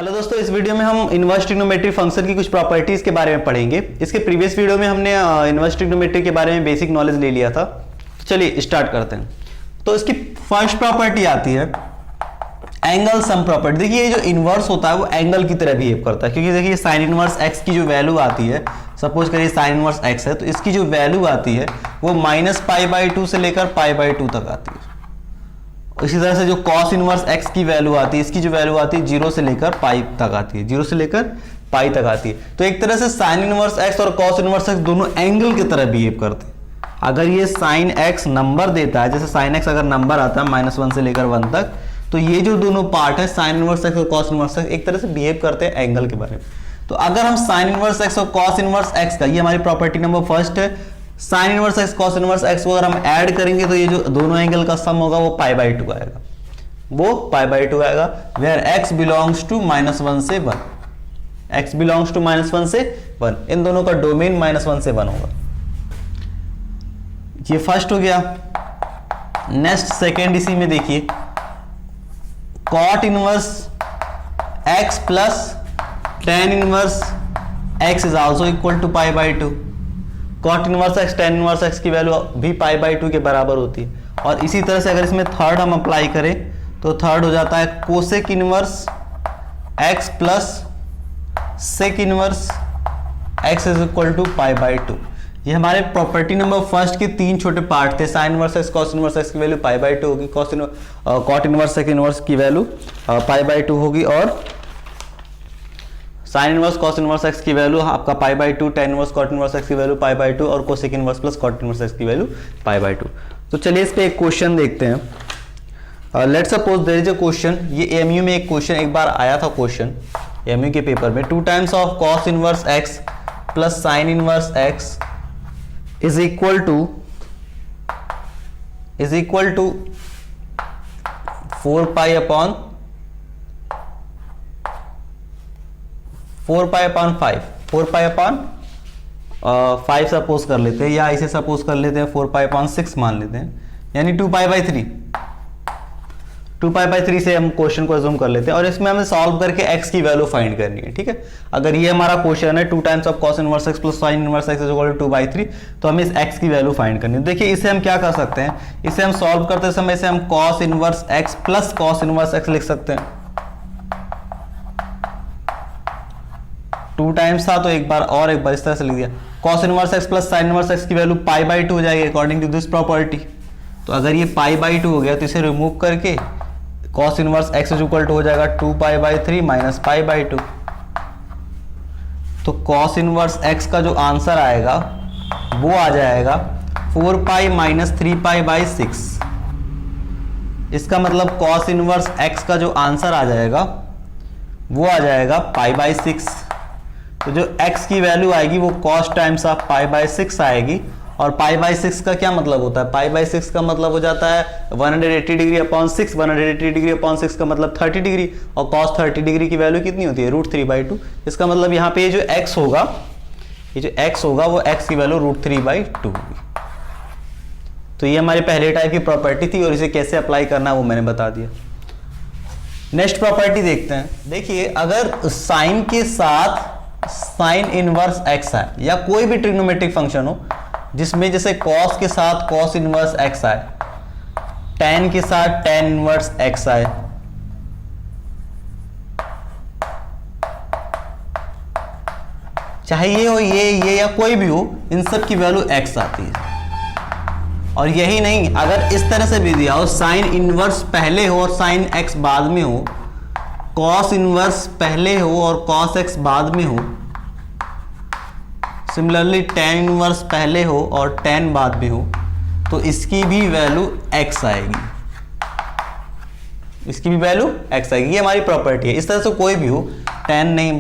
Hello दोस्तों, इस video में हम इनवर्स ट्रिग्नोमेट्री फंक्शन की कुछ प्रॉपर्टीज के बारे में पढ़ेंगे। इसके प्रीवियस वीडियो में हमने इनवर्स ट्रिग्नोमेट्री के बारे में बेसिक नॉलेज ले लिया था। तो चलिए स्टार्ट करते हैं। तो इसकी फर्स्ट प्रॉपर्टी आती है एंगल सम प्रॉपर्टी। देखिए ये जो इनवर्स होता है वो एंगल की तरह बिहेव करता है, क्योंकि देखिए साइन इनवर्स एक्स की जो वैल्यू आती है, सपोज करिए साइन इनवर्स एक्स है, तो इसकी जो वैल्यू आती है वो -π/2 से लेकर π/2 तक आती है। इसी तरह से जो cos इनवर्स x की वैल्यू आती है, इसकी जो वैल्यू आती है 0 से लेकर पाई तक आती है, 0 से लेकर पाई तक आती है। तो एक तरह से sin इनवर्स x और cos इनवर्स x दोनों एंगल की तरह बिहेव करते हैं। अगर ये sin x नंबर देता है, जैसे sin x अगर नंबर आता है -1 से लेकर 1 तक, तो ये जो दोनों पार्ट है sin इनवर्स x और cos इनवर्स x एक तरह से बिहेव करते हैं एंगल के बारे में। तो अगर हम sin इनवर्स x और cos इनवर्स x का, ये हमारी प्रॉपर्टी नंबर फर्स्ट है, sine inverse x cos inverse x को अगर हम ऐड करेंगे तो ये जो दोनों एंगल का सम होगा वो π/2 आएगा, वो π/2 आएगा। वेयर x बिलोंग्स टू -1 से 1, x बिलोंग्स टू -1 से 1, इन दोनों का डोमेन -1 से 1 होगा। ये फर्स्ट हो गया। नेक्स्ट सेकेंड, इसी में देखिए cot inverse x plus tan inverse x is also equal to π/2। cot inverse x tan inverse x की वैल्यू भी π/2 के बराबर होती है। और इसी तरह से अगर इसमें थर्ड हम अप्लाई करें तो थर्ड हो जाता है cosec inverse x plus sec inverse x is equal to π/2। ये हमारे प्रॉपर्टी नंबर फर्स्ट के तीन छोटे पार्ट थे। Sine inverse x cos inverse x की वैल्यू π/2 होगी, cot इनवर्स सेक इनवर्स की वैल्यू π/2 होगी, और sine inverse cos inverse x की वैल्यू आपका π/2, tan inverse cot inverse x की वैल्यू π/2 और cosec inverse plus cot inverse x की वैल्यू π/2। तो चलिए इस पे एक क्वेश्चन देखते हैं। Let suppose there is a question, ये एमयू में एक क्वेश्चन एक बार आया था, क्वेश्चन एमयू के पेपर में, 2 times of cos inverse x plus sine inverse x is equal to 4π/5 suppose कर लेते हैं, या इसे सपोज कर लेते हैं 4π/6 मान लेते हैं, यानी 2π/3 से हम क्वेश्चन को अज्यूम कर लेते हैं। और इसमें हमें सॉल्व करके x की वैल्यू फाइंड करनी है, ठीक है। अगर ये हमारा क्वेश्चन है 2 times of cos inverse x प्लस sin inverse x is equal to 2/3, तो हमें इस x की वैल्यू फाइंड करनी है। देखिए इसे हम क्या कर सकते हैं, इसे हम सॉल्व करते समय इसे हम cos inverse x plus cos inverse x लिख सकते हैं। 2 टाइम्स था तो एक बार इस तरह से लिख दिया, cos इनवर्स x प्लस sin इनवर्स x की वैल्यू π/2 हो जाएगी अकॉर्डिंग टू दिस प्रॉपर्टी। तो अगर ये π/2 हो गया तो इसे रिमूव करके cos inverse x is equal to हो जाएगा 2π/3 माइनस π/2। तो cos इनवर्स x का जो आंसर आएगा वो आ जाएगा 4π माइनस 3π/6। इसका मतलब cos इनवर्स x का जो आंसर आ जाएगा वो आ जाएगा π/6। तो जो x की वैल्यू आएगी वो cos टाइम्स ऑफ π/6 आएगी। और π/6 का क्या मतलब होता है, π/6 का मतलब हो जाता है 180 डिग्री अपॉन 6, 180 डिग्री अपॉन 6 का मतलब 30 डिग्री, और cos 30 डिग्री की वैल्यू कितनी होती है, √3/2। इसका मतलब यहाँ पे ये जो x होगा वो x की वैल्यू √3/2 होगी। तो ये हमारी पहले टाइप की प्रॉपर्टी थी, और इसे कैसे अप्लाई करना है वो मैंने बता दिया। नेक्स्ट प्रॉपर्टी देखते हैं। देखिए अगर साइन के साथ साइन इनवर्स x है, या कोई भी ट्रिग्नोमेट्रिक फंक्शन हो जिसमें जैसे cos के साथ cos इनवर्स x आए, tan के साथ tan इनवर्स x आए, चाहे ये हो ये या कोई भी हो, इन सब की वैल्यू x आती है। और यही नहीं, अगर इस तरह से भी दिया हो साइन इनवर्स पहले हो और साइन x बाद में हो, cos इनवर्स पहले हो और cos x बाद में हो, सिमिलरली tan इनवर्स पहले हो और tan बाद में हो, तो इसकी भी वैल्यू x आएगी, इसकी भी वैल्यू x आएगी। ये हमारी प्रॉपर्टी है। इस तरह से कोई भी हो, tan नहीं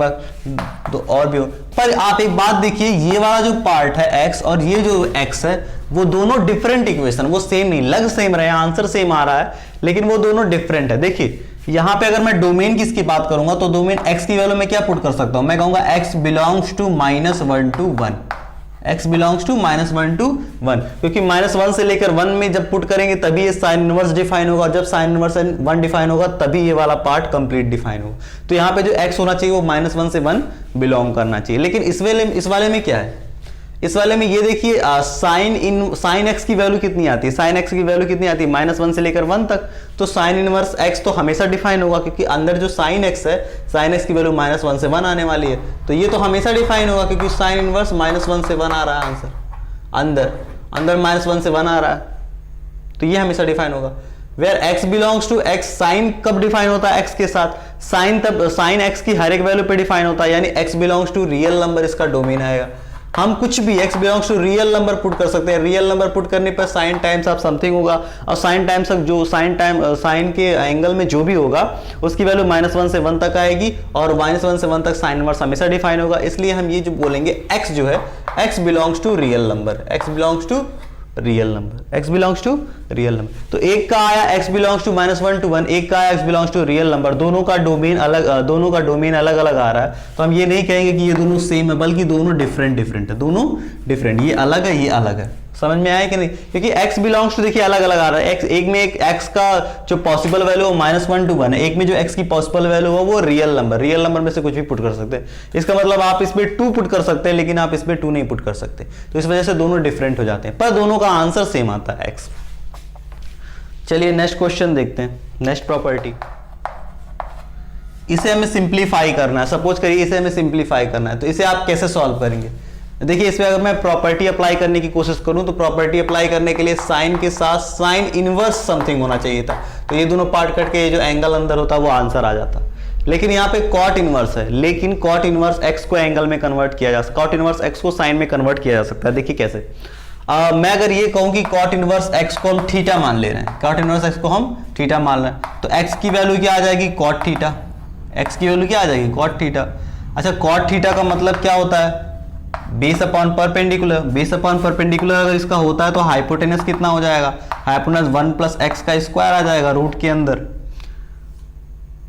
तो और भी हो। पर आप एक बात देखिए, ये वाला जो पार्ट है x और ये जो x है वो दोनों डिफरेंट इक्वेशन, वो सेम नहीं, लग सेम रहे हैं, आंसर सेम आ रहा है, लेकिन वो दोनों डिफरेंट है। देखिए यहां पे अगर मैं डोमेन किसकी बात करूंगा तो डोमेन x की वैल्यू में क्या पुट कर सकता हूं, मैं कहूंगा x belongs to -1 to 1, x belongs to -1 to 1, क्योंकि -1 से लेकर 1 में जब पुट करेंगे तभी ये साइन इनवर्स डिफाइन होगा, और जब साइन इनवर्स 1 डिफाइन होगा तभी ये वाला पार्ट कंप्लीट डिफाइन होगा। तो यहाँ पे जो x होना चाहिए वो -1 से 1 बिलोंग करना चाहिए। लेकिन इस वाले में क्या है, इस वाले में ये देखिए साइन x की वैल्यू कितनी आती है, साइन x की वैल्यू कितनी आती है -1 से लेकर 1 तक। तो साइन इनवर्स x तो हमेशा डिफाइन होगा, क्योंकि अंदर जो साइन x है, साइन x की वैल्यू -1 से 1 आने वाली है, तो ये तो हमेशा डिफाइन होगा, क्योंकि साइन इनवर्स -1 से 1 आ रहा है आंसर, अंदर -1 से 1 आ रहा है, तो ये हमेशा डिफाइन होगा। Where x belongs to x, sine कब डिफाइन होता है x के साथ, साइन तब साइन x की हर एक वैल्यू पे डिफाइन होता है, यानी x belongs to real number इसका डोमेन आएगा। हम कुछ भी x belongs to real number put कर सकते हैं, रियल नंबर पुट करने पर साइन टाइम्स ऑफ समथिंग होगा, और साइन टाइम्स ऑफ जो साइन के एंगल में जो भी होगा उसकी वैल्यू -1 से 1 तक आएगी, और -1 से 1 तक साइन इनवर्स हमेशा डिफाइन होगा। इसलिए हम ये जो बोलेंगे x जो है x belongs to real number, x belongs to real number, x belongs to real number. तो एक का आया x बिलोंग्स टू -1 to 1, एक का आया x belongs to real number, दोनों का डोमेन अलग अलग आ रहा है, तो हम ये नहीं कहेंगे कि ये दोनों सेम है, बल्कि दोनों डिफरेंट है, दोनों डिफरेंट, ये अलग है, ये अलग है। समझ में आया कि नहीं, क्योंकि x बिलोंग्स टू देखिए अलग अलग आ रहा है, एक में एक x का जो पॉसिबल वैल्यू है -1 to 1 है, एक में जो x की पॉसिबल वैल्यू है वो रियल नंबर में से कुछ भी पुट कर सकते हैं। इसका मतलब आप इसमें 2 पुट कर सकते हैं, लेकिन आप इसमें 2 नहीं पुट कर सकते, तो इस वजह से दोनों डिफरेंट हो जाते हैं, पर दोनों का आंसर सेम आता है x। चलिए नेक्स्ट क्वेश्चन देखते हैं, नेक्स्ट प्रॉपर्टी। इसे हमें सिंप्लीफाई करना है, सपोज करिए इसे हमें सिंप्लीफाई करना है, तो इसे आप कैसे सॉल्व करेंगे। देखिए इसमें अगर मैं प्रॉपर्टी अप्लाई करने की कोशिश करूं तो प्रॉपर्टी अप्लाई करने के लिए साइन के साथ साइन इनवर्स समथिंग होना चाहिए था, तो ये दोनों पार्ट कट के ये जो एंगल अंदर होता वो आंसर आ जाता। लेकिन यहाँ पे कॉट इनवर्स है, लेकिन कॉट इनवर्स एक्स को एंगल में कन्वर्ट किया जा सकता है, कॉट इनवर्स एक्स को साइन में कन्वर्ट किया जा सकता है। देखिए कैसे, मैं अगर ये कहूं कि कॉट इनवर्स एक्स को हम थीटा मान ले रहे हैं, कॉट इनवर्स एक्स को हम थीटा मान रहे हैं, तो एक्स की वैल्यू क्या आ जाएगी, कॉट थीटा, एक्स की वैल्यू क्या आ जाएगी, कॉट थीटा। अच्छा कॉट थीटा का मतलब क्या होता है, base upon perpendicular, base upon perpendicular अगर इसका होता है तो हाइपोटेनस कितना हो जाएगा, हाइपोटेनस 1 प्लस एक्स का स्क्वायर आ जाएगा रूट के अंदर।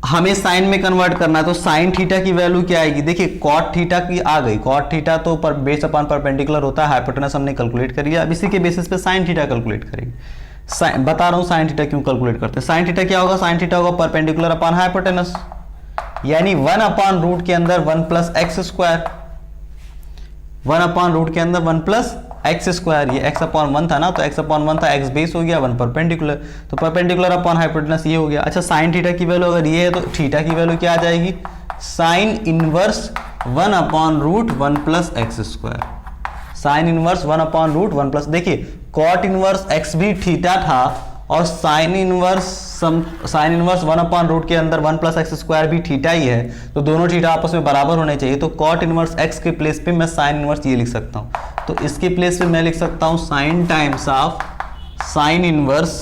हमें साइन में कन्वर्ट करना है, तो साइन थीटा की वैल्यू क्या आएगी, देखिए कॉट थीटा की आ गई, कॉट थीटा तो पर बेस अपॉन परपेंडिकुलर होता है, हाइपोटेनस हमने कैलकुलेट करी है, अब इसी के बेसिस पे साइन थीटा कैलकुलेट करेंगे। बता रहा हूं साइन थीटा क्यों कैलकुलेट करते हैं, साइन थीटा क्या होगा, साइन थीटा होगा परपेंडिकुलर अपॉन हाइपोटेनस, यानी 1 अपॉन रूट के अंदर 1 plus x square, 1 upon root के अंदर 1 प्लस एक्स स्क्वायर, ये x अपॉन 1 था ना, तो x अपॉन 1 था, x बेस हो गया, 1 परपेंडिकुलर, तो परपेंडिकुलर अपॉन हाइपोटेनस ये हो गया। अच्छा साइन थीटा की वैल्यू अगर ये है तो थीटा की वैल्यू क्या आ जाएगी, sine inverse 1 upon root 1 plus x square, sine inverse 1 upon root 1 plus, देखिए कॉट इनवर्स x भी थीटा था और साइन इनवर्स 1 अपॉन रूट के अंदर 1 प्लस एक्स स्क्वायर भी थीटा ही है, तो दोनों थीटा आपस में बराबर होने चाहिए, तो कॉट इनवर्स x के प्लेस पे मैं साइन इनवर्स ये लिख सकता हूँ, तो इसके प्लेस पे मैं लिख सकता हूँ sine times of sine inverse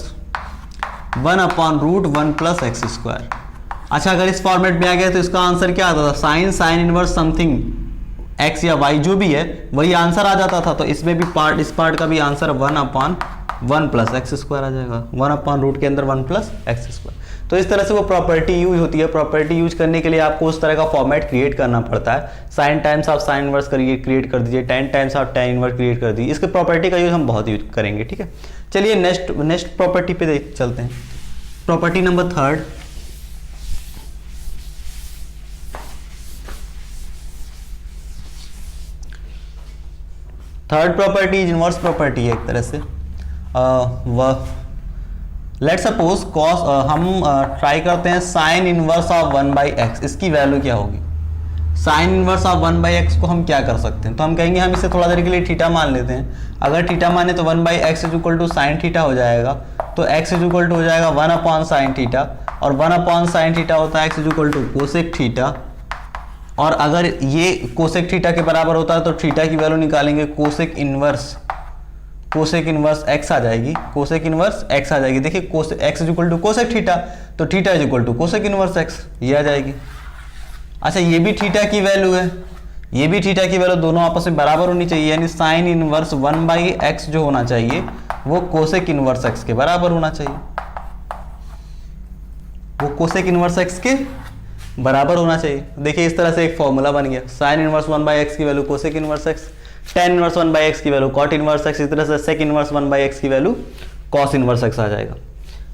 1 upon root 1 plus x square. अच्छा अगर इस फॉर्मेट में आ गया तो इसका आंसर क्या आता था, साइन इनवर्स समथिंग x या y जो भी है वही आंसर आ जाता था, तो इसमें भी इस पार्ट का भी answer 1 upon 1 plus x square आ जाएगा, 1 अपॉन रूट के अंदर 1 प्लस एक्स स्क्वायर। तो इस तरह से वो प्रॉपर्टी यूज होती है। प्रॉपर्टी यूज करने के लिए आपको उस तरह का फॉर्मेट क्रिएट करना पड़ता है, sine times of sine inverse create कर दीजिए, tan times of tan inverse create कर दीजिए, इसके प्रॉपर्टी का यूज हम बहुत यूज करेंगे। ठीक है, चलिए नेक्स्ट प्रॉपर्टी पे चलते हैं। Property number 3, third property inverse property है एक तरह से। लेट सपोज कॉस, हम ट्राई करते हैं साइन इनवर्स ऑफ 1/x, इसकी वैल्यू क्या होगी। साइन इनवर्स ऑफ 1/x को हम क्या कर सकते हैं, तो हम कहेंगे हम इसे थोड़ा देर के लिए थीटा मान लेते हैं। अगर थीटा माने तो 1/x is equal to sine theta हो जाएगा, तो x इज इक्वल टू हो जाएगा 1 अपॉन साइन थीटा, और 1 अपॉन साइन थीटा होता है x is equal to cosec theta, और अगर ये कोसेक थीटा के बराबर होता है तो थीटा की वैल्यू निकालेंगे, कोसेक इनवर्स x आ जाएगी, कोसेक इनवर्स x आ जाएगी। देखिए x is equal to cosec theta, तो theta is equal to cosec inverse x, ये आ जाएगी। अच्छा ये भी थीटा की वैल्यू है, ये भी थीटा की वैल्यू, दोनों आपस में बराबर होनी चाहिए, यानी साइन इनवर्स 1/x जो होना चाहिए वो कोसेक इनवर्स x के बराबर होना चाहिए, वो कोसेक इनवर्स x के बराबर होना चाहिए। देखिए इस तरह से एक फॉर्मूला बन गया, साइन इनवर्स 1/x की value cosec inverse x, tan inverse 1/x की वैल्यू cot इनवर्स x, इसी तरह से sec इनवर्स 1/x की वैल्यू cos इनवर्स x आ जाएगा।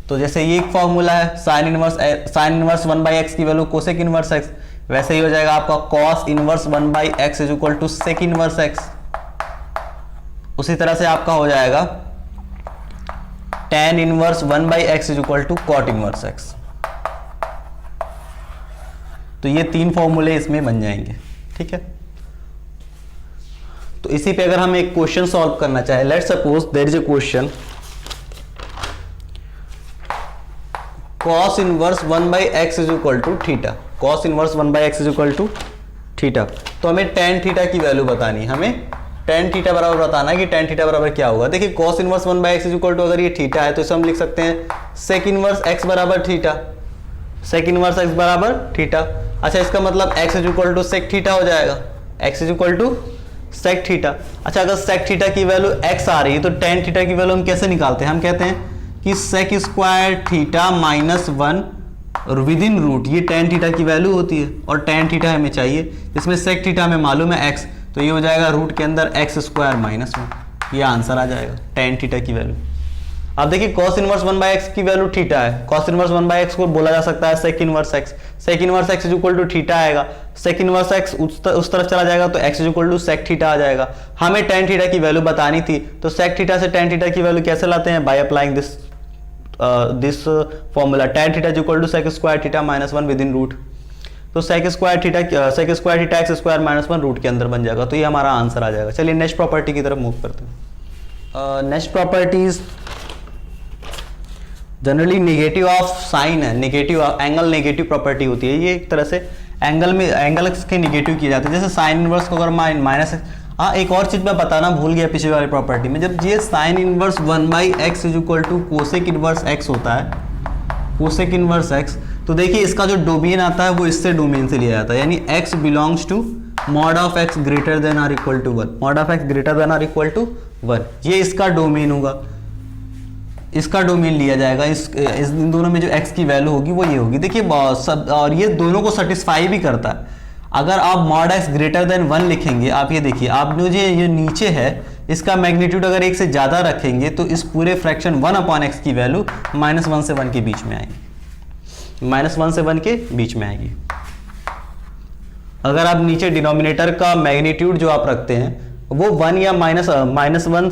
तो जैसे ये एक फॉर्मूला है sin इनवर्स 1/x की वैल्यू cosec इनवर्स x, वैसे ही हो जाएगा आपका cos inverse 1/x is equal to sec inverse x। उसी तरह से आपका हो जाएगा tan inverse 1/x is equal to cot inverse x। तो ये तीन फॉर्मूले इसमें बन जाएंगे, ठीक है। तो इसी पे अगर हम एक क्वेश्चन सॉल्व करना चाहे, let's suppose there is a question cos inverse 1/x is equal to theta, cos inverse 1/x is equal to theta. तो हमें tan थीटा की वैल्यू बतानी है, हमें tan थीटा बराबर बताना है कि tan थीटा बराबर क्या होगा। देखिए cos inverse 1/x is equal to, अगर ये थीटा है तो इसे हम लिख सकते हैं sec इनवर्स x बराबर थीटा, sec इनवर्स x बराबर थीटा। अच्छा, इसका मतलब x is equal to sec theta हो जाएगा, x is equal to sec theta. अच्छा, अगर sec थीटा की वैल्यू x आ रही है तो tan थीटा की वैल्यू हम कैसे निकालते हैं? हम कहते हैं कि sec स्क्वायर थीटा माइनस 1 और विद इन रूट, ये tan थीटा की वैल्यू होती है और tan थीटा हमें चाहिए, इसमें sec थीटा हमें मालूम है x, तो ये हो जाएगा रूट के अंदर x स्क्वायर माइनस 1, ये आंसर आ जाएगा tan थीटा की वैल्यू। अब देखिए cos इनवर्स 1/x की वैल्यू थीटा है, cos इनवर्स 1/x को बोला जा सकता है sec inverse x, sec inverse x is equal to theta आएगा, sec इनवर्स x उस तरफ चला जाएगा तो x is equal to sec theta आ जाएगा। हमें tan थीटा की वैल्यू बतानी थी, तो sec थीटा से tan थीटा की वैल्यू कैसे लाते हैं? By applying this formula tan theta is equal to sec square theta minus 1 with in root. तो sec square theta x square minus 1 root के अंदर बन जाएगा, तो ये हमारा आंसर आ जाएगा। चलिए नेक्स्ट प्रॉपर्टी की तरफ मूव करते हैं। Next properties generally negative of sine है, नेगेटिव एंगल नेगेटिव प्रॉपर्टी होती है, ये एक तरह से एंगल के नेगेटिव किए जाते हैं। जैसे साइन इनवर्स को अगर माइनस, हाँ एक और चीज मैं बताना भूल गया पिछली वाली प्रॉपर्टी में, जब ये sine inverse 1/x is equal to cosec inverse x होता है, कोसेक इनवर्स x, तो देखिए इसका जो डोमेन आता है वो इससे डोमेन से लिया जाता है, यानी x belongs to mod of x greater than or equal to 1, mod of x greater than or equal to 1, ये इसका डोमेन होगा, इसका डोमेन लिया जाएगा। इस दोनों में जो x की वैल्यू होगी वो ये होगी। देखिए सब, और ये दोनों को सेटिस्फाई भी करता है। अगर आप मॉड x ग्रेटर देन 1 लिखेंगे, आप ये देखिए, आप जो ये नीचे है इसका मैग्नीट्यूड अगर 1 से ज़्यादा रखेंगे तो इस पूरे फ्रैक्शन 1/x की वैल्यू -1 से 1 के बीच में आएगी, -1 से 1 के बीच में आएगी। अगर आप नीचे डिनोमिनेटर का मैग्नीट्यूड जो आप रखते हैं वो 1 या -1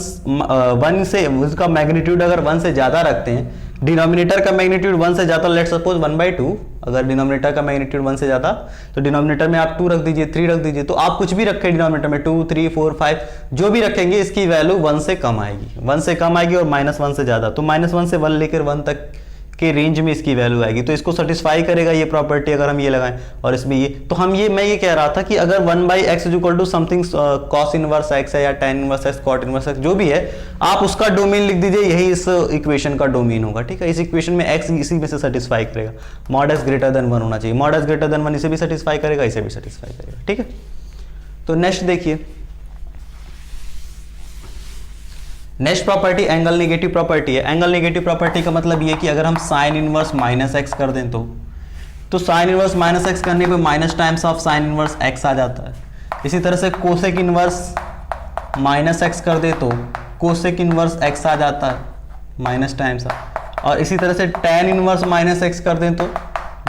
से, उसका मैग्नीट्यूड अगर 1 से ज़्यादा रखते हैं, डिनोमिनेटर का मैग्नीट्यूड 1 से ज़्यादा, लेट्स सपोज 1/2, अगर डिनोमिनेटर का मैग्नीट्यूड 1 से ज़्यादा तो डिनोमिनेटर में आप 2 रख दीजिए, 3 रख दीजिए, तो आप कुछ भी रखें डिनोमिनेटर में 2, 3, 4, 5 जो भी रखेंगे इसकी वैल्यू 1 से कम आएगी, 1 से कम आएगी और -1 से ज़्यादा, तो -1 से 1 लेकर 1 तक के रेंज में इसकी वैल्यू आएगी। तो इसको सेटिस्फाई करेगा ये प्रॉपर्टी अगर हम ये लगाएं, और इसमें ये, तो हम ये, मैं ये कह रहा था कि अगर 1/x is equal to something cos inverse x है या tan inverse x, cot inverse x जो भी है, आप उसका डोमेन लिख दीजिए, यही इस इक्वेशन का डोमेन होगा, ठीक है। इस इक्वेशन में x इसी में से सेटिस्फाई करेगा, मॉड x ग्रेटर देन 1 होना चाहिए, मॉड x ग्रेटर देन 1 इसे भी सेटिस्फाई करेगा, इसे भी सेटिस्फाई करेगा, ठीक है। तो नेक्स्ट देखिए, next property angle negative property है। एंगल नेगेटिव प्रॉपर्टी का मतलब ये कि अगर हम साइन इनवर्स -x कर दें तो साइन इनवर्स -x करने पे minus times of sine inverse x आ जाता है। इसी तरह से कोसेक इनवर्स -x कर दे तो कोसेक इनवर्स x आ जाता है माइनस टाइम्स ऑफ, और इसी तरह से tan इनवर्स -x कर दें तो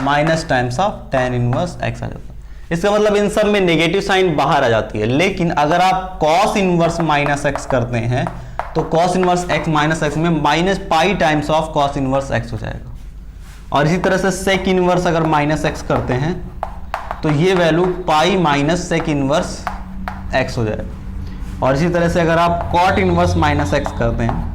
minus times of tan inverse x आ जाता है। इसका मतलब इन सब में नेगेटिव साइन बाहर आ जाती है। लेकिन अगर आप cos इनवर्स -x करते हैं तो cos इनवर्स x -x में -पाई times of cos inverse x हो जाएगा। और इसी तरह से sec इनवर्स अगर -x करते हैं तो ये value pi minus sec inverse x हो जाएगा। और इसी तरह से अगर आप cot इनवर्स -x करते हैं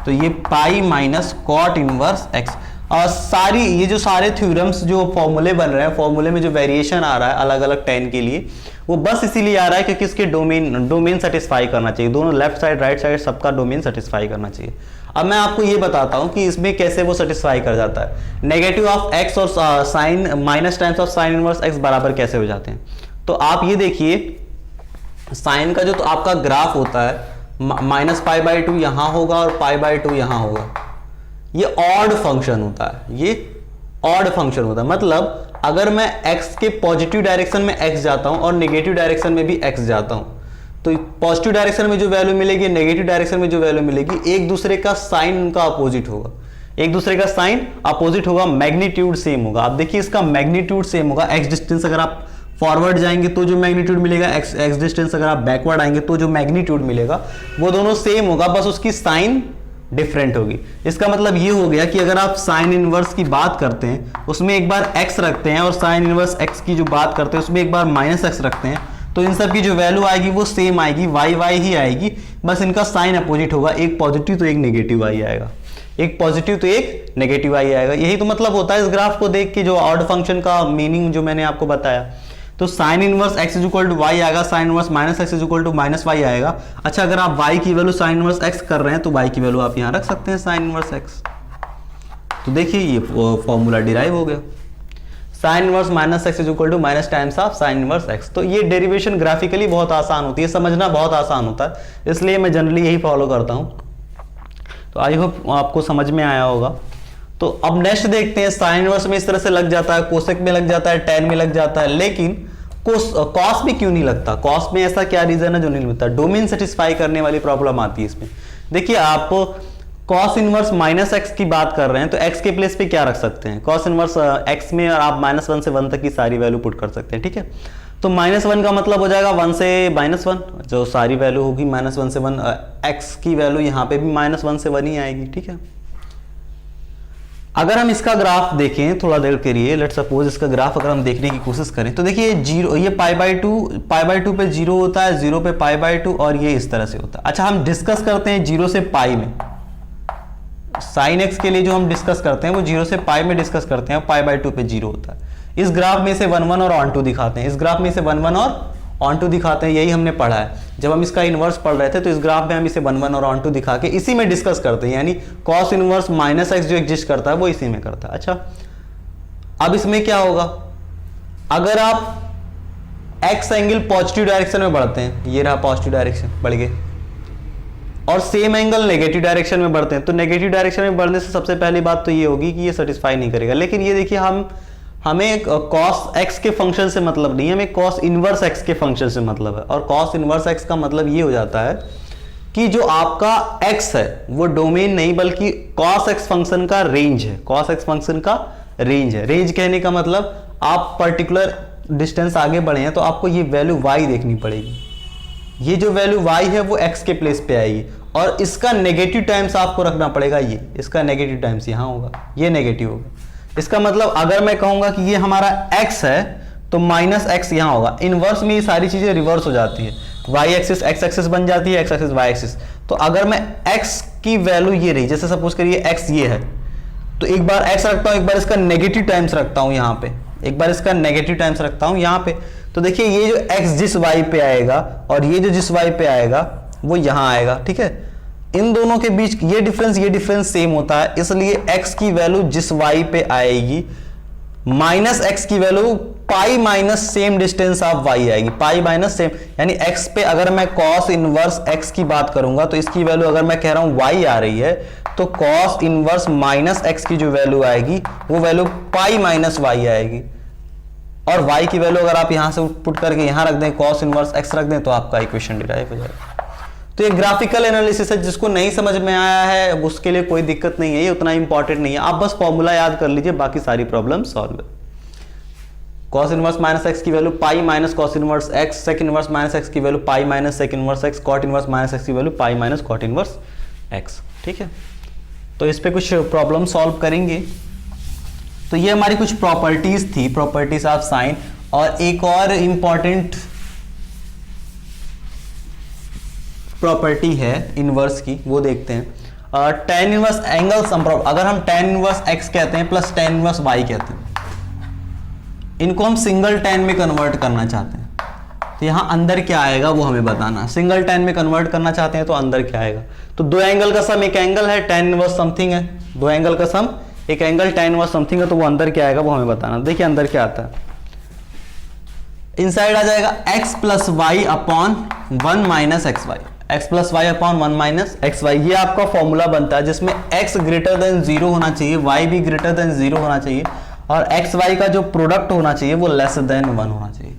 तो ये pi minus cot inverse x। और सारी ये जो सारे थ्योरम्स जो फॉर्मूले बन रहे हैं, फॉर्मूले में जो वेरिएशन आ रहा है अलग अलग tan के लिए, वो बस इसीलिए आ रहा है क्योंकि इसके डोमेन सेटिस्फाई करना चाहिए, दोनों लेफ्ट साइड राइट साइड सबका डोमेन सेटिस्फाई करना चाहिए। अब मैं आपको ये बताता हूं कि इसमें कैसे वो सेटिस्फाई कर जाता है। नेगेटिव ऑफ x और sine minus times of sine inverse x बराबर कैसे हो जाते हैं। तो आप ये देखिए, साइन का जो तो आपका ग्राफ होता है -π/2 यहां होगा और π/2 यहां होगा, ये ऑड फंक्शन होता है, ये ऑड फंक्शन होता है। मतलब अगर मैं x के पॉजिटिव डायरेक्शन में x जाता हूं और नेगेटिव डायरेक्शन में भी x जाता हूं तो पॉजिटिव डायरेक्शन में जो वैल्यू मिलेगी, नेगेटिव डायरेक्शन में जो वैल्यू मिलेगी, एक दूसरे का साइन उनका अपोजिट होगा, एक दूसरे का साइन अपोजिट होगा, मैग्नीट्यूड सेम होगा। आप देखिए इसका मैग्नीट्यूड सेम होगा, एक्स डिस्टेंस अगर आप फॉरवर्ड जाएंगे तो जो मैग्नीट्यूड मिलेगा, एक्स डिस्टेंस अगर आप बैकवर्ड आएंगे तो जो मैग्नीट्यूड मिलेगा वो दोनों सेम होगा, बस उसकी साइन डिफरेंट होगी। इसका मतलब ये हो गया कि अगर आप साइन इनवर्स की बात करते हैं उसमें एक बार x रखते हैं और साइन इनवर्स x की जो बात करते हैं उसमें एक बार -x रखते हैं, तो इन सब की जो वैल्यू आएगी वो सेम आएगी, y ही आएगी, बस इनका साइन अपोजिट होगा, एक पॉजिटिव तो एक नेगेटिव आई आएगा, एक पॉजिटिव तो एक नेगेटिव आई आएगा। यही तो मतलब होता है इस ग्राफ को देख के, जो ऑड फंक्शन का मीनिंग जो मैंने आपको बताया। तो sine inverse x is equal to y आएगा, sine inverse -x is equal to -y आएगा। अच्छा, अगर आप y की वैल्यू साइन इनवर्स x कर रहे हैं तो y की वैल्यू आप यहां रख सकते हैं साइन इनवर्स x। तो देखिए ये फॉर्मूला डिराइव हो गया, sine inverse -x is equal to minus times of sine inverse x। तो ये डेरिवेशन ग्राफिकली बहुत आसान होती है, समझना बहुत आसान होता है, इसलिए मैं जनरली यही फॉलो करता हूं। तो आई होप आपको समझ में आया होगा। तो अब नेक्स्ट देखते हैं, साइन इनवर्स में इस तरह से लग जाता है, कोसेक में लग जाता है, टैन में लग जाता है, लेकिन कॉस में क्यों नहीं लगता? कॉस में ऐसा क्या रीजन है जो नहीं लगता? डोमेन सेटिस्फाई करने वाली प्रॉब्लम आती है इसमें। देखिए आप कॉस इनवर्स -x की बात कर रहे हैं तो x के प्लेस पे क्या रख सकते हैं? कॉस इनवर्स x में आप -1 से 1 तक की सारी वैल्यू पुट कर सकते हैं, ठीक है। तो -1 का मतलब हो जाएगा 1 से -1, जो सारी वैल्यू होगी -1 से 1, x की वैल्यू यहाँ पे भी -1 से 1 ही आएगी, ठीक है। अगर हम इसका ग्राफ देखें थोड़ा देर के लिए, लेट्स सपोज इसका ग्राफ अगर हम देखने की कोशिश करें तो देखिए जीरो, ये π/2 पे 0 होता है, 0 पे π/2 और ये इस तरह से होता है। अच्छा, हम डिस्कस करते हैं 0 से π में, साइन x के लिए जो हम डिस्कस करते हैं वो 0 से π में डिस्कस करते हैं, π/2 पे 0 होता है। इस ग्राफ में से 1 1 और ऑन टू दिखाते हैं, इस ग्राफ में से 1 1 और ऑन टू दिखाते हैं, यही हमने पढ़ा है जब हम इसका इनवर्स पढ़ रहे थे। तो इस ग्राफ में हम इसे 1 1 और ऑन टू दिखा के इसी में डिस्कस करते हैं, यानी कॉस इनवर्स -x जो एग्जिस्ट करता है वो इसी में करता है। अच्छा, अब इसमें क्या होगा, अगर आप x एंगल पॉजिटिव डायरेक्शन में बढ़ते हैं, ये रहा पॉजिटिव डायरेक्शन बढ़ गए, और सेम एंगल नेगेटिव डायरेक्शन में बढ़ते हैं, तो नेगेटिव डायरेक्शन में बढ़ने से सबसे पहली बात तो ये होगी कि ये सेटिस्फाई नहीं करेगा। लेकिन ये देखिए हमें cos x के फंक्शन से मतलब नहीं है, हमें cos इनवर्स x के फंक्शन से मतलब है। और cos इनवर्स x का मतलब ये हो जाता है कि जो आपका x है वो डोमेन नहीं बल्कि cos x फंक्शन का रेंज है, cos x फंक्शन का रेंज है। रेंज कहने का मतलब आप पर्टिकुलर डिस्टेंस आगे बढ़े हैं तो आपको ये वैल्यू y देखनी पड़ेगी, ये जो वैल्यू y है वो x के प्लेस पे आएगी और इसका नेगेटिव टाइम्स आपको रखना पड़ेगा, ये इसका नेगेटिव टाइम्स यहाँ होगा, ये नेगेटिव होगा। इसका मतलब अगर मैं कहूंगा कि ये हमारा x है तो -x यहां होगा। इनवर्स में ये सारी चीजें रिवर्स हो जाती है, y एक्सिस x एक्सिस बन जाती है, x एक्सिस y एक्सिस। तो अगर मैं x की वैल्यू ये रही, जैसे सपोज करिए x ये है, तो एक बार x रखता हूं, एक बार इसका नेगेटिव टाइम्स रखता हूं यहाँ पे, एक बार इसका नेगेटिव टाइम्स रखता हूं यहाँ पे। तो देखिए ये जो x जिस y पे आएगा और ये जो जिस y पे आएगा वो यहाँ आएगा, ठीक है। इन दोनों के बीच ये डिफरेंस सेम होता है, इसलिए x की वैल्यू जिस y पे आएगी माइनस x की value pi minus same distance of y आएगी, पाई माइनस सेम, यानी x पे अगर मैं cos इनवर्स x की बात करूंगा तो इसकी वैल्यू अगर मैं कह रहा हूं y आ रही है तो cos इनवर्स माइनस x की जो वैल्यू आएगी वो वैल्यू पाई माइनस y आएगी। और y की वैल्यू अगर आप यहां से पुट करके यहां रख दें, cos इनवर्स x रख दें, तो आपका इक्वेशन डिराइव हो जाएगा। तो ये ग्राफिकल एनालिसिस है, जिसको नहीं समझ में आया है उसके लिए कोई दिक्कत नहीं है, ये उतना इंपॉर्टेंट नहीं है, आप बस फॉर्मूला याद कर लीजिए, बाकी सारी प्रॉब्लम सॉल्व है। cos इनवर्स माइनस x की value pi minus cos inverse x, sec inverse minus x की value pi minus sec inverse x, cot inverse minus x की value pi minus cot inverse x, ठीक है। तो इस पे कुछ प्रॉब्लम सॉल्व करेंगे। तो ये हमारी कुछ प्रॉपर्टीज थी, प्रॉपर्टीज ऑफ साइन। और एक और इंपॉर्टेंट प्रॉपर्टी है इनवर्स की, वो देखते हैं। tan इनवर्स एंगल सम, अगर हम tan इनवर्स x कहते हैं प्लस tan इनवर्स y कहते हैं, इनको हम सिंगल tan में कन्वर्ट करना चाहते हैं, तो यहाँ अंदर क्या आएगा वो हमें बताना। सिंगल tan में कन्वर्ट करना चाहते हैं तो अंदर क्या आएगा, तो दो एंगल का सम एक एंगल है, tan इनवर्स समथिंग है, दो एंगल का सम एक एंगल tan इनवर्स समथिंग है, तो वो अंदर क्या आएगा वो हमें बताना। देखिए अंदर क्या आता है, इनसाइड आ जाएगा x plus y upon 1 minus x y, x plus y upon 1 minus x y. ये आपका फॉर्मूला बनता है जिसमें x ग्रेटर देन 0 होना चाहिए, y भी ग्रेटर देन 0 होना चाहिए, और एक्स वाई का जो प्रोडक्ट होना चाहिए वो लेस देन 1 होना चाहिए।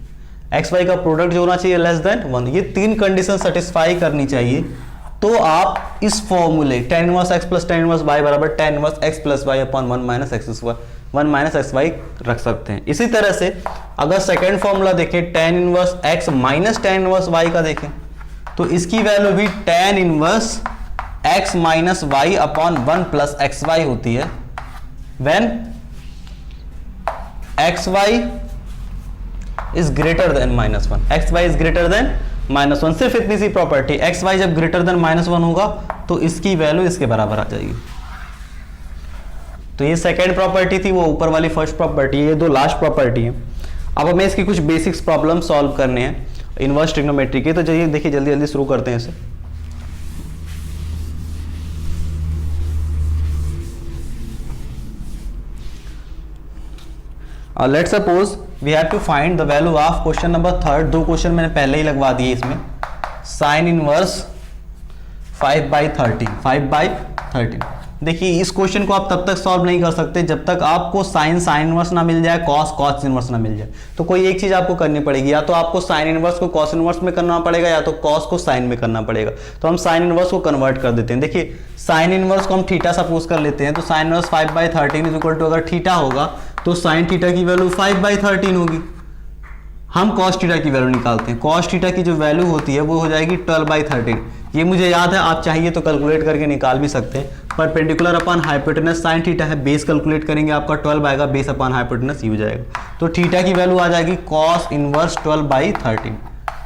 एक्स वाई का प्रोडक्ट जो होना चाहिए लेस देन 1, ये 3 कंडीशन सेटिस्फाई करनी चाहिए, तो आप इस फॉर्मूले tan inverse x plus tan inverse y बराबर tan inverse x plus y upon 1 minus x square 1 minus x y रख सकते हैं। इसी तरह से अगर सेकेंड फॉर्मूला देखें tan inverse x minus tan inverse y का देखें, तो इसकी वैल्यू भी tan inverse x minus y upon 1 plus x y होती है when x y is greater than -1, x y is greater than -1। सिर्फ इतनी सी प्रॉपर्टी, एक्स वाई जब ग्रेटर देन -1 होगा तो इसकी वैल्यू इसके बराबर आ जाएगी। तो ये सेकेंड प्रॉपर्टी थी, वो ऊपर वाली फर्स्ट प्रॉपर्टी है, ये दो लास्ट प्रॉपर्टी है। अब हमें इसकी कुछ बेसिक्स प्रॉब्लम सॉल्व करने हैं इनवर्स ट्रिग्नोमेट्री के। तो चलिए देखिए जल्दी जल्दी शुरू करते हैं इसे। Let's suppose we have to find the value of question number 3। दो क्वेश्चन मैंने पहले ही लगवा दिए इसमें। Sine inverse 5/13। देखिए इस क्वेश्चन को आप तब तक सॉल्व नहीं कर सकते जब तक आपको साइन इनवर्स ना मिल जाए, कॉस इनवर्स ना मिल जाए। तो कोई एक चीज आपको करनी पड़ेगी, या तो आपको साइन इनवर्स को कॉस इनवर्स में करना पड़ेगा, या तो कॉस को साइन में करना पड़ेगा। तो हम साइन इनवर्स को कन्वर्ट कर देते हैं। देखिए साइन इनवर्स को हम थीटा सपोज कर लेते हैं, तो sine inverse 5/13 is equal to, अगर थीटा होगा तो साइन थीटा की वैल्यू 5/13 होगी। हम कॉस थीटा की वैल्यू निकालते हैं, कॉस थीटा की जो वैल्यू होती है वो हो जाएगी 12/13। ये मुझे याद है, आप चाहिए तो कैलकुलेट करके निकाल भी सकते हैं। Perpendicular upon hypotenuse sine theta है, बेस कैलकुलेट करेंगे आपका 12 आएगा, बेस अपॉन हाइपोटेनस ये हो जाएगा। तो थीटा की वैल्यू आ जाएगी कॉस इनवर्स 12/13,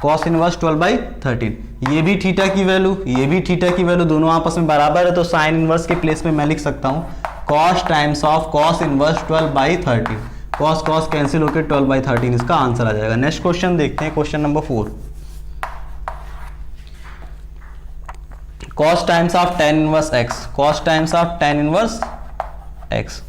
कॉस इनवर्स 12/13। ये भी थीटा की वैल्यू, ये भी थीटा की वैल्यू, दोनों आपस में बराबर है, तो साइन इनवर्स के प्लेस में मैं लिख सकता हूँ cos times of cos inverse 12/13। Cos cos cancel होकर 12/13 इसका आंसर आ जाएगा। नेक्स्ट क्वेश्चन देखते हैं, question number 4। Cos times of tan inverse x, cos times of tan inverse x।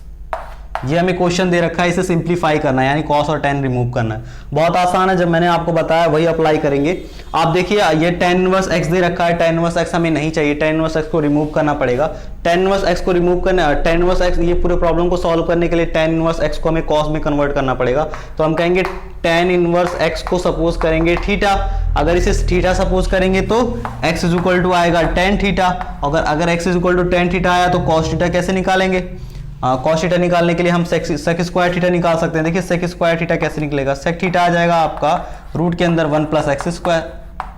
ये हमें क्वेश्चन दे रखा है, इसे सिंप्लीफाई करना है, यानी कॉस और tan रिमूव करना है। बहुत आसान है, जब मैंने आपको बताया वही अप्लाई करेंगे। आप देखिए ये tan इनवर्स x दे रखा है, tan इनवर्स x हमें नहीं चाहिए, tan इनवर्स x को रिमूव करना पड़ेगा। tan इनवर्स x को रिमूव करना, tan इनवर्स x, ये पूरे प्रॉब्लम को सॉल्व करने के लिए tan इनवर्स x को हमें cos में कन्वर्ट करना पड़ेगा। तो हम कहेंगे tan इनवर्स x को सपोज करेंगे थीटा, अगर इसे थीटा सपोज करेंगे तो x इज इक्वल टू आएगा tan थीटा। अगर x is equal to tan theta आया तो cos थीटा कैसे निकालेंगे? cos थीटा निकालने के लिए हम sec स्क्वायर थीटा निकाल सकते हैं। देखिए sec स्क्वायर थीटा कैसे निकलेगा? sec थीटा आ जाएगा आपका रूट के अंदर 1 प्लस एक्स स्क्वायर,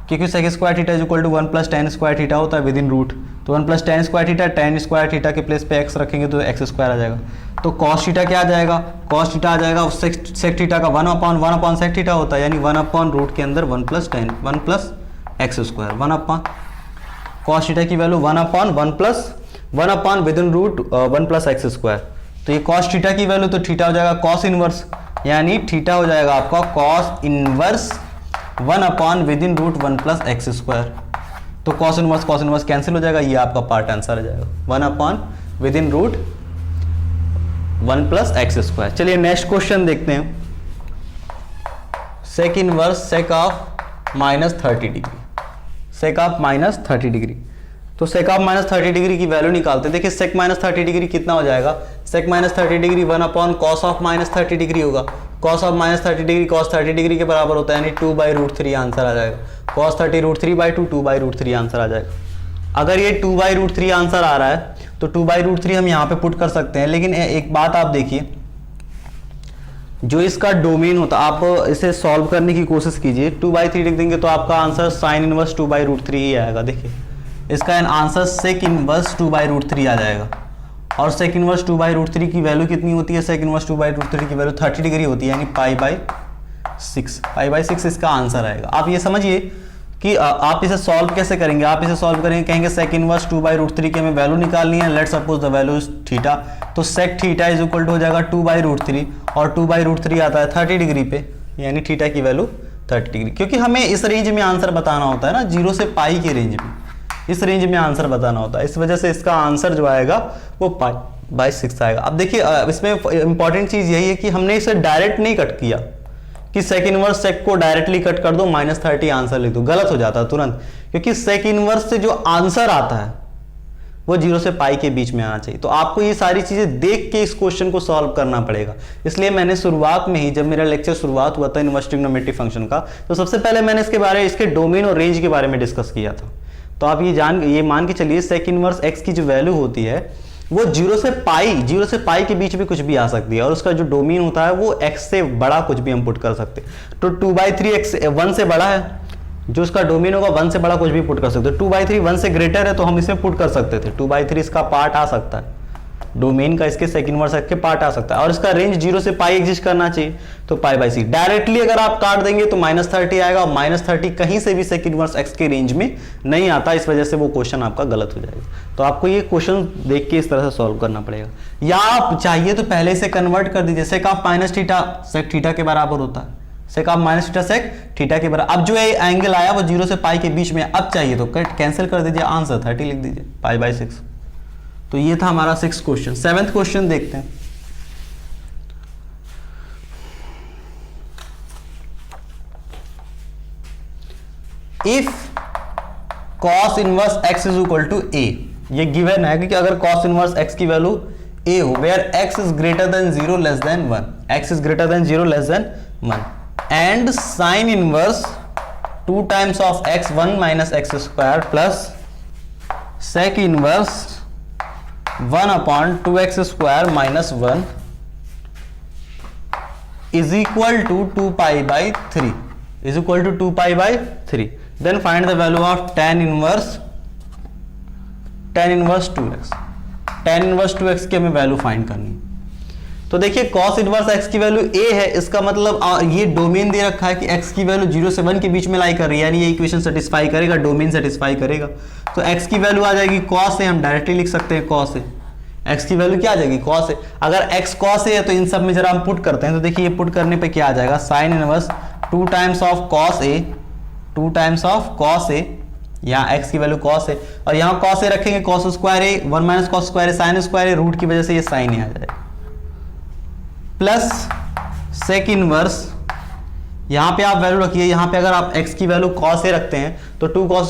क्योंकि sec square theta is equal to 1 plus tan square theta होता है विद इन रूट। तो 1 plus tan square theta, tan square theta के प्लेस पे x रखेंगे तो एक्स स्क्वायर आ जाएगा। तो cos थीटा क्या आ जाएगा? cos थीटा आ जाएगा sec थीटा का 1 अपॉन sec थीटा होता है, यानी 1 अपॉन रूट के अंदर 1 plus x square, 1 upon cos theta की value 1 upon with in root 1 plus x square. तो ये cos थीटा की वैल्यू, तो थीटा हो जाएगा cos इनवर्स, यानी थीटा हो जाएगा आपका cos inverse 1 upon with in root 1 plus x square. तो cos इनवर्स कैंसिल हो जाएगा, ये आपका पार्ट आंसर आ जाएगा 1 upon with in root 1 plus x स्क्वायर। चलिए नेक्स्ट क्वेश्चन देखते हैं। Sec inverse sec of -30 degree, sec of -30 degree. तो सेक ऑफ -30 डिग्री की वैल्यू निकालते हैं। देखिए सेक -30 डिग्री कितना हो जाएगा? Sec -30 degree 1 upon cos of -30 degree होगा। Cos of -30 degree cos 30 degree के बराबर होता है, यानी 2/√3 आंसर आ जाएगा। कॉस 30 √3/2, 2/√3 आंसर आ जाएगा। अगर ये 2/√3 आंसर आ रहा है तो 2/√3 हम यहाँ पे पुट कर सकते हैं, लेकिन एक बात आप देखिए, जो इसका डोमेन होता है, आप इसे सॉल्व करने की कोशिश कीजिए। 2/3 लिख देंगे तो आपका आंसर साइन इनवर्स 2/√3 ही आएगा। देखिए इसका आंसर सेक इनवर्स 2/√3 आ जाएगा। और सेक इनवर्स 2/√3 की वैल्यू कितनी होती है? सेक इनवर्स 2/√3 की वैल्यू 30 डिग्री होती है, यानी π/6 इसका आंसर आएगा। आप ये समझिए कि आप इसे सॉल्व कैसे करेंगे। आप इसे सॉल्व करेंगे, कहेंगे सेक इनवर्स 2/√3 की हमें वैल्यू निकालनी है। Let's suppose the value is theta, तो sec theta is equal to हो जाएगा 2/√3, और 2/√3 आता है 30 डिग्री पे, यानी थीटा की वैल्यू 30 डिग्री। क्योंकि हमें इस रेंज में आंसर बताना होता है ना, 0 से पाई की रेंज में, इस रेंज में आंसर बताना होता है। इस वजह से इसका आंसर जो आएगा वो π/6 आएगा। अब देखिए इसमें इंपॉर्टेंट चीज यही है कि हमने इसे डायरेक्ट नहीं कट किया कि सेक इनवर्स सेक को डायरेक्टली कट कर दो -30 आंसर लिख दो, गलत हो जाता है तुरंत। क्योंकि सेक इनवर्स से जो आंसर आता है वो 0 से पाई के बीच में आना चाहिए। तो आपको ये सारी चीजें देख के इस क्वेश्चन को सॉल्व करना पड़ेगा। इसलिए मैंने शुरुआत में ही, जब मेरा लेक्चर शुरुआत हुआ था इनवर्स ट्रिग्नोमेट्री फंक्शन का, तो सबसे पहले मैंने इसके डोमेन और रेंज के बारे में डिस्कस किया था। तो आप ये मान के चलिए सेक इनवर्स एक्स की जो वैल्यू होती है वो 0 से पाई के बीच में कुछ भी आ सकती है, और उसका जो डोमेन होता है वो x से बड़ा कुछ भी हम पुट कर सकते हैं। तो 2/3 x 1 से बड़ा है, जो उसका डोमेन होगा 1 से बड़ा कुछ भी पुट कर सकते हैं। 2/3 1 से ग्रेटर है तो हम इसमें पुट कर सकते थे, 2/3 इसका पार्ट आ सकता है, डोमेन का इसके सेक इनवर्स एक्स के पार्ट आ सकता है, और इसका रेंज 0 से पाई एग्जिस्ट करना चाहिए, तो π/c। डायरेक्टली अगर आप काट देंगे तो -30 आएगा, और -30 कहीं से भी सेक इनवर्स एक्स के रेंज में नहीं आता, इस वजह से वो क्वेश्चन आपका गलत हो जाएगा। तो आपको ये क्वेश्चन देख के इस तरह से सॉल्व करना पड़ेगा, या आप चाहिए तो पहले से कन्वर्ट कर दीजिए। Sec of -theta sec theta के बराबर होता है, sec of -theta sec theta के बराबर। अब जो ये एंगल आया वो 0 से पाई के बीच में, अब चाहिए तो कैंसिल कर दीजिए, आंसर 30 लिख दीजिए, π/6। तो ये था हमारा 6th क्वेश्चन। 7th क्वेश्चन देखते हैं। If cos inverse x is equal to a, ये गिवन है कि अगर cos इनवर्स x की वैल्यू a हो, where x is greater than 0 less than 1, x is greater than 0 less than 1, and sin inverse 2 times of x 1 minus x square plus sec inverse 1/2x square minus 1 is equal to 2π/3 is equal to 2π/3. Then find the value of tan inverse 2x. tan inverse 2x की हमें value find करनी है। तो देखिए cos inverse x की value a है, इसका मतलब ये डोमेन दे रखा है कि x की वैल्यू 0 से 1 के बीच में लाई कर रही है, यानी ये इक्वेशन सेटिस्फाई करेगा, डोमेन सेटिस्फाई करेगा। तो x की वैल्यू आ जाएगी cos a, हम डायरेक्टली लिख सकते हैं cos a। x की वैल्यू क्या आ जाएगी cos a। अगर x cos a है तो इन सब में जरा हम पुट करते हैं, तो देखिए ये पुट करने पे क्या आ जाएगा, sin inverse 2 times of cos a, 2 times of cos a, यहाँ x की वैल्यू cos a, और यहाँ cos a रखेंगे cos square a, 1 minus cos square a, sin square a, root की वजह से ये sin a आ जाएगा, प्लस सेक इनवर्स, यहाँ पे आप वैल्यू रखिए, यहाँ पे अगर आप x की वैल्यू cos a रखते हैं तो 2 cos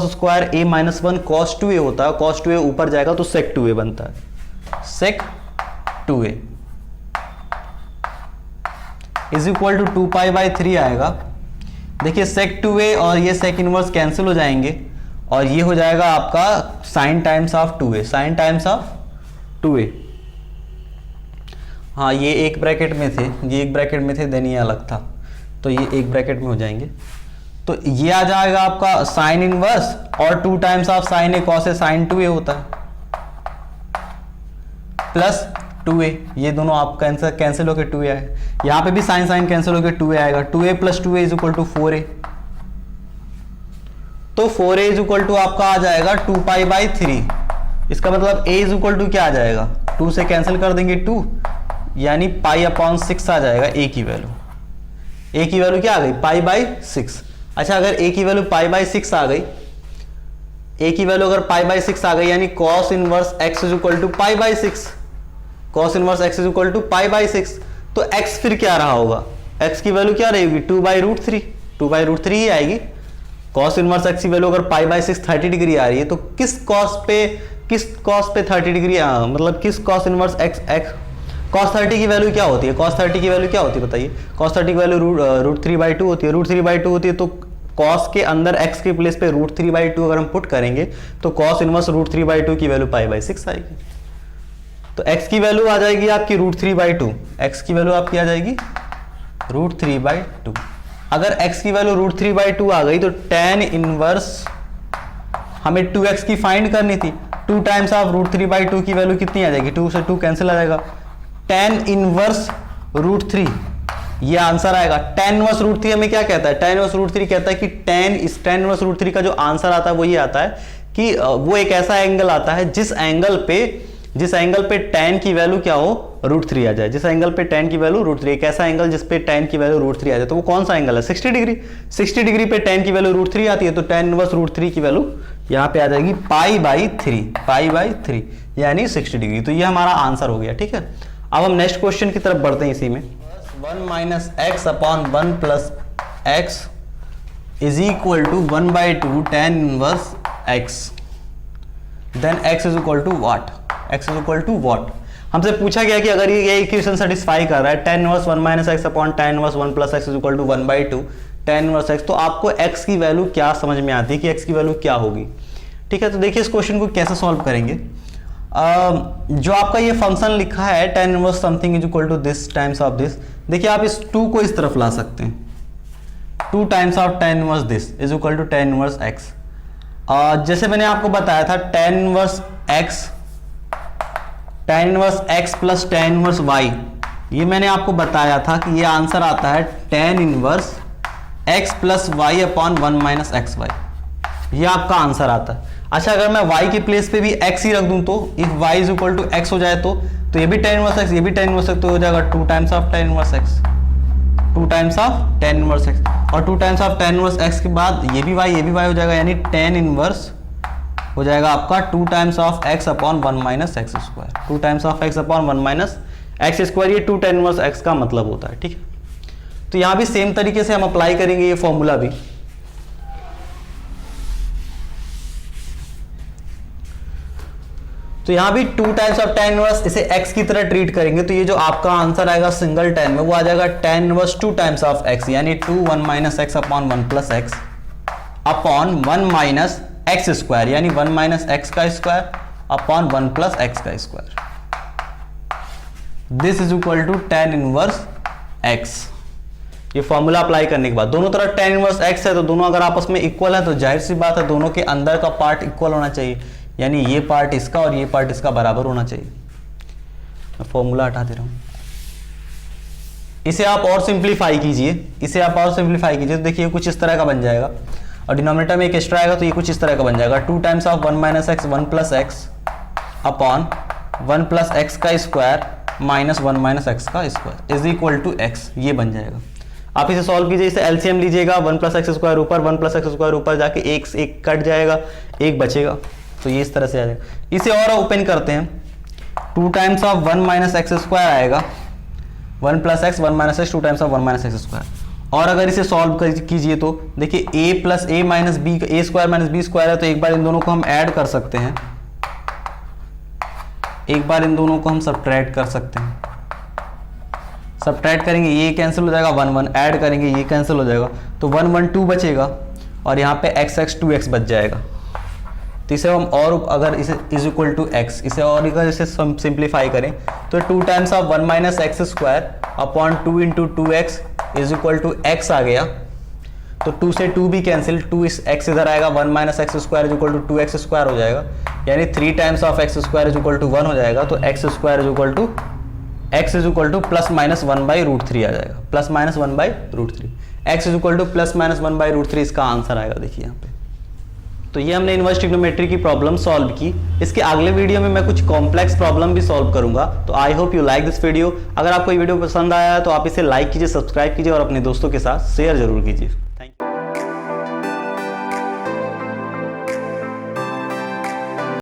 square a minus 1 cos 2a होता है, cos 2a ऊपर जाएगा तो sec 2a बनता है, sec 2a is equal to 2π/3 आएगा। देखिए sec 2a और ये sec इनवर्स कैंसिल हो जाएंगे, और ये हो जाएगा आपका sin times of 2a, sin times of 2a। हाँ, ये एक ब्रैकेट में थे, ये एक ब्रैकेट में थे, देन ये अलग था, तो ये एक ब्रैकेट में हो जाएंगे। तो ये आ जाएगा आपका साइन इनवर्स, और 2 times of sine a cos a sine 2a होता है, प्लस 2a, ये दोनों आप कैंसिल होकर 2a आएगा। यहाँ पे भी साइन साइन कैंसिल होकर 2a आएगा, 2a plus 2a is equal to 4a। तो 4a इज इक्वल टू आपका आ जाएगा 2π/3। इसका मतलब a इज इक्वल टू क्या आ जाएगा, 2 से कैंसिल कर देंगे 2, यानी π/6 आ जाएगा a की वैल्यू। a की वैल्यू क्या आ गई, π/6। अच्छा, अगर a की वैल्यू π/6 आ गई, a की वैल्यू अगर π/6 आ गई, यानी cos inverse x is equal to π/6, cos inverse x is equal to π/6, तो x फिर क्या रहा होगा, x की वैल्यू क्या रहेगी, 2/√3, 2/√3 ही आएगी। cos इनवर्स x की वैल्यू अगर π/6 30 डिग्री आ रही है, तो किस cos पे 30 डिग्री, मतलब किस cos इनवर्स x cos 30 की वैल्यू क्या होती है, cos 30 की वैल्यू क्या होती है बताइए, cos 30 की वैल्यू √3/2 होती है, √3/2 होती है, तो cos के अंदर x के प्लेस पे √3/2 अगर हम पुट करेंगे तो cos इनवर्स √3/2 की वैल्यू π/6 आएगी। तो x की वैल्यू आ जाएगी आपकी √3/2, x की वैल्यू आपकी आ जाएगी √3/2। अगर x की वैल्यू √3/2 आ गई तो tan इनवर्स हमें 2x की फाइंड करनी थी, 2 टाइम्स ऑफ √3/2 की वैल्यू कितनी आ जाएगी, 2 से 2 कैंसिल आ जाएगा, tan इनवर्स √3, ये आंसर आएगा। tan इनवर्स √3 हमें क्या कहता है, tan इनवर्स √3 कहता है कि tan इनवर्स √3 का जो आंसर आता है वो ये आता है कि वो एक ऐसा एंगल आता है जिस एंगल पे tan की वैल्यू क्या हो, √3 आ जाए, जिस एंगल पे tan की वैल्यू √3, एक ऐसा एंगल जिस पे tan की वैल्यू √3 आ जाए, तो वो कौन सा एंगल है, 60 डिग्री। 60 डिग्री पे tan की वैल्यू √3 आती है, तो tan इनवर्स √3 की वैल्यू यहाँ पे आ जाएगी π/3, यानी 60 डिग्री। तो ये हमारा आंसर हो गया, ठीक है। अब हम नेक्स्ट क्वेश्चन की तरफ बढ़ते हैं। इसी में 1 minus x upon 1 plus x is equal to 1/2 tan inverse x। Then x is equal to what, x is equal to what. हमसे पूछा गया कि अगर ये इक्वेशन सेटिस्फाई कर रहा है tan inverse 1 minus x upon tan inverse 1 plus x is equal to 1/2 tan inverse x, तो आपको x की वैल्यू क्या समझ में आती है कि x की वैल्यू क्या होगी। ठीक है, तो देखिए इस क्वेश्चन को कैसे सॉल्व करेंगे। जो आपका ये फंक्शन लिखा है tan inverse something is equal to this times of this, देखिए आप इस 2 को इस तरफ ला सकते हैं, 2 times of tan inverse this is equal to tan inverse x। जैसे मैंने आपको बताया था tan inverse x plus tan inverse y, ये मैंने आपको बताया था कि ये आंसर आता है tan inverse x plus y upon 1 minus x y, ये आपका आंसर आता है। अच्छा, अगर मैं y के प्लेस पे भी x ही रख दूं तो if y is equal to x हो जाए तो ये भी tan इनवर्स x, ये भी tan इनवर्स x, तो हो जाएगा 2 times of tan inverse x, 2 times of tan inverse x, और 2 times of tan inverse x के बाद ये भी y हो जाएगा, यानी tan इनवर्स हो जाएगा आपका 2 times of x upon 1 minus x square, 2 times of x upon 1 minus x square, ये 2 tan इनवर्स x का मतलब होता है। ठीक है, तो यहाँ भी सेम तरीके से हम अप्लाई करेंगे ये फॉर्मूला भी। तो यहाँ भी 2 टाइम्स ऑफ tan इनवर्स, इसे x की तरह ट्रीट करेंगे, तो ये जो आपका आंसर आएगा सिंगल tan में वो आ जाएगा tan inverse 2 times of x, यानी 2 1 minus x upon 1 plus x upon 1 minus x square, यानी 1 माइनस एक्स का स्क्वायर अपॉन 1 प्लस एक्स का square. This is equal to tan inverse x। ये फॉर्मूला अप्लाई करने के बाद दोनों तरफ tan इनवर्स x है, तो दोनों अगर आपस में इक्वल है तो जाहिर सी बात है दोनों के अंदर का पार्ट इक्वल होना चाहिए, यानी ये पार्ट इसका और ये पार्ट इसका बराबर होना चाहिए। मैं फॉर्मूला हटा दे रहा हूं, इसे आप और सिंप्लीफाई कीजिए, तो देखिए कुछ इस तरह का बन जाएगा, और डिनोमिनेटर में एक एक्स्ट्रा आएगा तो ये कुछ इस तरह का बन जाएगा, 2 times of 1 minus x 1 plus x upon 1 plus x का स्क्वायर माइनस 1 माइनस एक्स का square is equal to x, ये बन जाएगा। आप इसे सॉल्व कीजिए, इसे एलसीएम लीजिएगा, 1 प्लस एक्स स्क्वायर ऊपर, 1 प्लस एक्स स्क्वायर ऊपर जाके एक कट जाएगा, एक बचेगा, तो ये इस तरह से आ जाएगा। इसे और ओपन करते हैं, 2 times of 1 minus x square आएगा, 1 plus x 1 minus x 2 times of 1 minus x square. और अगर इसे सॉल्व कीजिए तो देखिए a plus a minus b, a square minus b square है, तो एक बार इन दोनों को हम ऐड कर सकते हैं, एक बार इन दोनों को हम सब्ट्रैक्ट कर सकते हैं। सब्ट्रैक्ट करेंगे ये कैंसिल हो जाएगा, 1 1 ऐड करेंगे ये कैंसिल हो जाएगा, तो 1 1 2 बचेगा, और यहाँ पे x x 2x बच जाएगा। तो इसे हम और अगर इसे इज इक्वल टू एक्स, इसे और अगर इसे सिंप्लीफाई करें तो 2 times of 1 minus x square upon 2 into 2x is equal to x आ गया, तो 2 से 2 भी कैंसिल, 2 इस x इधर आएगा, 1 minus x square is equal to 2x square हो जाएगा, यानी 3 times of x square is equal to 1 हो जाएगा, तो x square is equal to x is equal to plus minus 1/√3 आ जाएगा, plus minus 1/√3, x is equal to plus minus 1/√3 इसका answer आएगा। देखिए यहाँ पे, तो ये हमने इनवर्स ट्रिग्नोमेट्री की प्रॉब्लम सॉल्व की। इसके अगले वीडियो में मैं कुछ कॉम्प्लेक्स प्रॉब्लम भी सॉल्व करूंगा। तो I hope you like this video. अगर आपको ये वीडियो पसंद आया है तो आप इसे लाइक कीजिए, सब्सक्राइब कीजिए और अपने दोस्तों के साथ शेयर जरूर कीजिए।